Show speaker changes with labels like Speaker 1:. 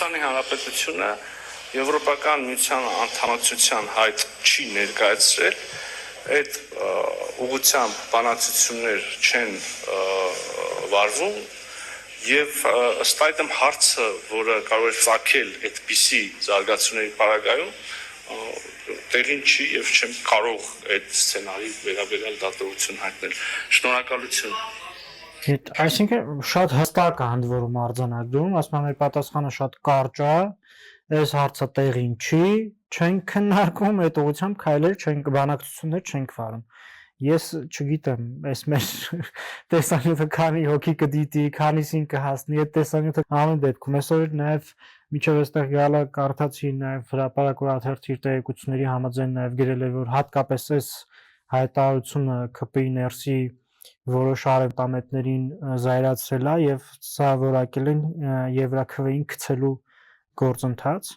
Speaker 1: Հայաստանի Հանրապետությունը Եվրոպական միության անդամակցության հայտ չի ներկայացրել, այդ ուղղությամբ բանակցություններ չեն վարվում եւ ըստ այդմ հարցը, որը կարող է ծագել այդպիսի զարգացումների պարագայում, տեղին չի եւ չեմ կարող այդ սցենարի վերաբերյալ դատողություն հայտնել։ Շնորհակալություն։
Speaker 2: Այսինքն շատ հստակ է ընդ որում արձանագրում, ասում եմ, պատասխանը շատ կարճ է, այս հարցը տեղին չի, չենք քննարկում, այդ ուղղությամբ քայլեր չենք, բանակցություններ չենք վարում։ Ես չգիտեմ, այս մեր տեսանյութը քանի հոգի կդիտի, քանիսին կհասնի, այդ տեսանյութը ամեն դեպքում այսօր նաև միջև այստեղ գալը կարդացի նաև հրապարակող աթերթի տեղեկությունների համաձայն նաև գրել է, որ հատկապես այս հայտարարությունը ԿՊ-ի ներսի որոշ արևտամետներին զայրացրել է եւ սա որակել են Եվրաքվեին գցելու գործընթաց։